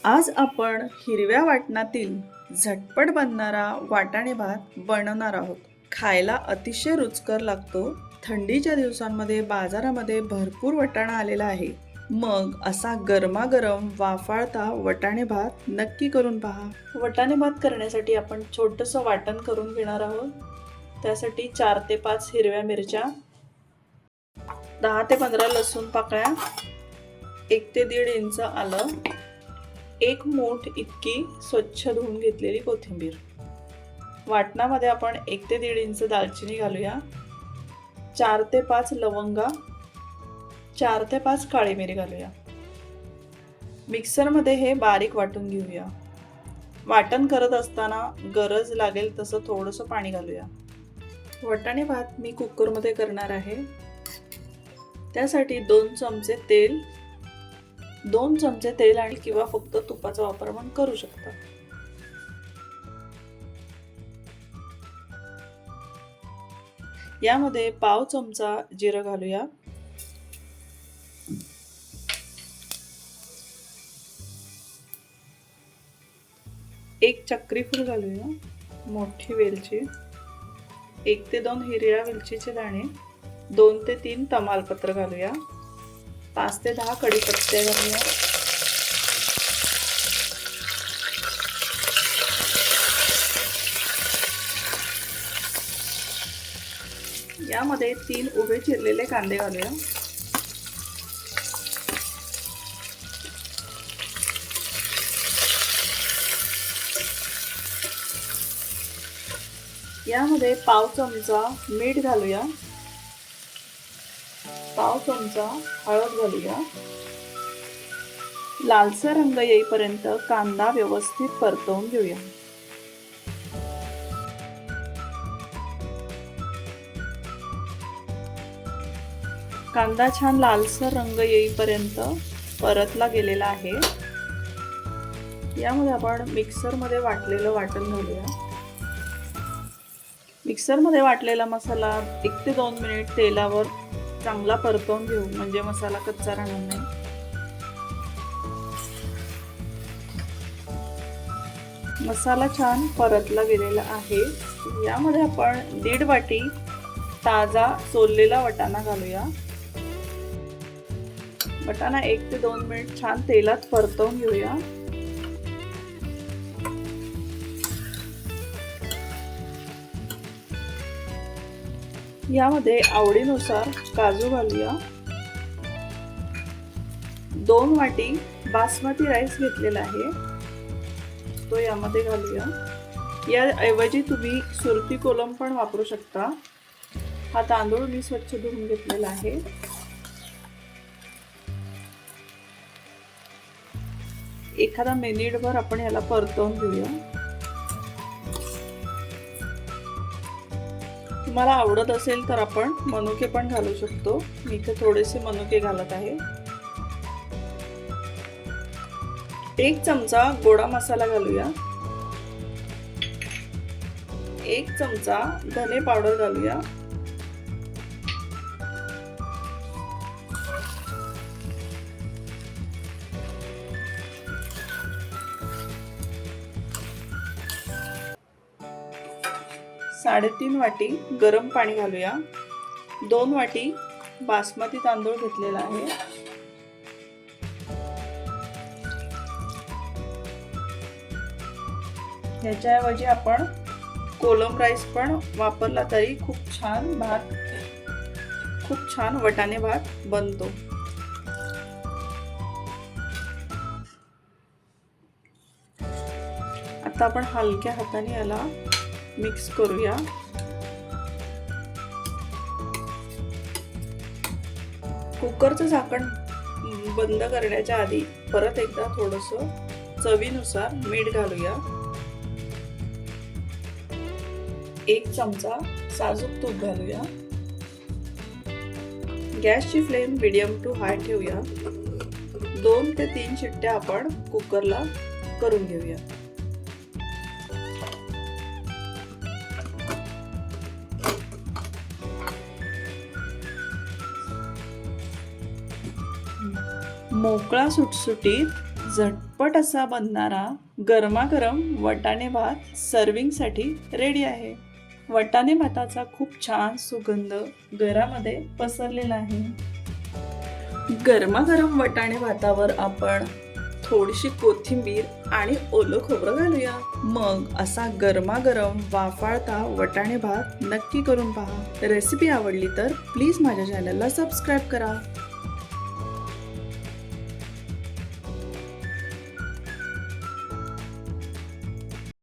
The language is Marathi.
आज आपण हिरव्या वाटणातील झटपट बनणारा वाटाणे भात बनवणार आहोत. खायला अतिशय रुचकर लागतो. थंडीच्या दिवसांमध्ये बाजारामध्ये भरपूर वाटाणा आलेला आहे. मग असा गरमागरम वाफाळता वाटाणे भात नक्की करून पहा. वाटाणे भात करण्यासाठी आपण छोटंसं वाटण करून घेणार आहोत. त्यासाठी 4 ते 5 हिरव्या मिरच्या, 10 ते 15 लसूण पाकळ्या, 1 ते 1.5 इंच आलं, 1 मूठ इतकी स्वच्छ धुवून घेतलेली कोथिंबीर. वाटणामध्ये आपण 1 ते 1.5 इंच दालचिनी घालूया, 4 ते 5 लवंगा, 4 ते 5 काळी मिरी घालूया. मिक्सरमध्ये हे बारीक वाटून घेऊया. वाटण करत असताना गरज लागेल तसं थोडंसं पाणी घालूया. वाटाणे भात मी कुकरमध्ये करणार आहे. त्यासाठी 2 चमचे तेल आणि किंवा फक्त तुपाचा वापर पण करू शकता. यामध्ये पाव चमचा जिरं घालूया, एक चक्री फूल घालूया, मोठी वेलची, 1 ते 2 हिरव्या वेलचीचे दाणे, 2 ते 3 तमालपत्र घालूया, 5 ते 10 कढीपत्ते घालूया. यामध्ये 3 उभे चिरलेले कांदे घालूया. यामध्ये पाव चमचा मीठ घालूया, पाव चमचा हळद घालूया. लालसर रंग येईपर्यंत कांदा व्यवस्थित परतवून घेऊया. कांदा छान लालसर रंग येईपर्यंत परतला गेलेला आहे. यामध्ये आपण मिक्सरमध्ये वाटलेलं वाटण घालूया. मिक्सरमध्ये वाटलेला मसाला 1 ते 2 मिनिट तेलावर चांगला परतवून घेऊ, म्हणजे मसाला कच्चा राहणार नाही. मसाला छान परतला गेलेला आहे. यामध्ये आपण 1.5 वाटी ताजा सोललेला वाटाणा घालूया. वाटाणा 1 ते 2 मिनिट छान तेलात परतवून घेऊया. यामध्ये आवडीनुसार काजू घालूया. 2 वाटी बासमती राईस घेतलेला आहे, तो यामध्ये घालूया. याऐवजी तुम्ही सुरती कोलम पण वापरू शकता. हा तांदूळ मी स्वच्छ धुवून घेतलेला आहे. एखादा मिनिटभर आपण याला परतवून घेऊया. तुम्हाला आवडत असेल तर आपण मनुके पण घालू शकतो. मी इथे थोडेसे मनुके घालत आहे. 1 चमचा गोडा मसाला घालूया. 1 चमचा धने पावडर घालूया. साडेतीन वाटी गरम पाणी घालूया. 2 वाटी बासमती तांदूळ घेतलेला आहे. ह्याच्याऐवजी आपण कोलम राईस पण वापरला तरी खूप छान वाटाणे भात बनतो. आता आपण हलक्या हाताने याला मिक्स करूया. कुकरचं झाकण बंद करण्याच्या आधी परत एकदा थोडंसं चवीनुसार मीठ घालूया. 1 चमचा साजूक तूप घालूया. गॅसची फ्लेम मीडियम टू हाय ठेवूया. 2 ते 3 शिट्ट्या आपण कुकरला करून घेऊया. मोकळा सुटसुटीत झटपट असा बनणारा गरमागरम वाटाणे भात सर्विंगसाठी रेडी आहे. वाटाणे भाताचा खूप छान सुगंध घरामध्ये पसरलेला आहे. गरमागरम वाटाणे भातावर आपण थोडीशी कोथिंबीर आणि ओलं खोबरं घालूया. मग असा गरमागरम वाफाळता वाटाणे भात नक्की करून पहा. रेसिपी आवडली तर प्लीज माझ्या चॅनलला सबस्क्राईब करा.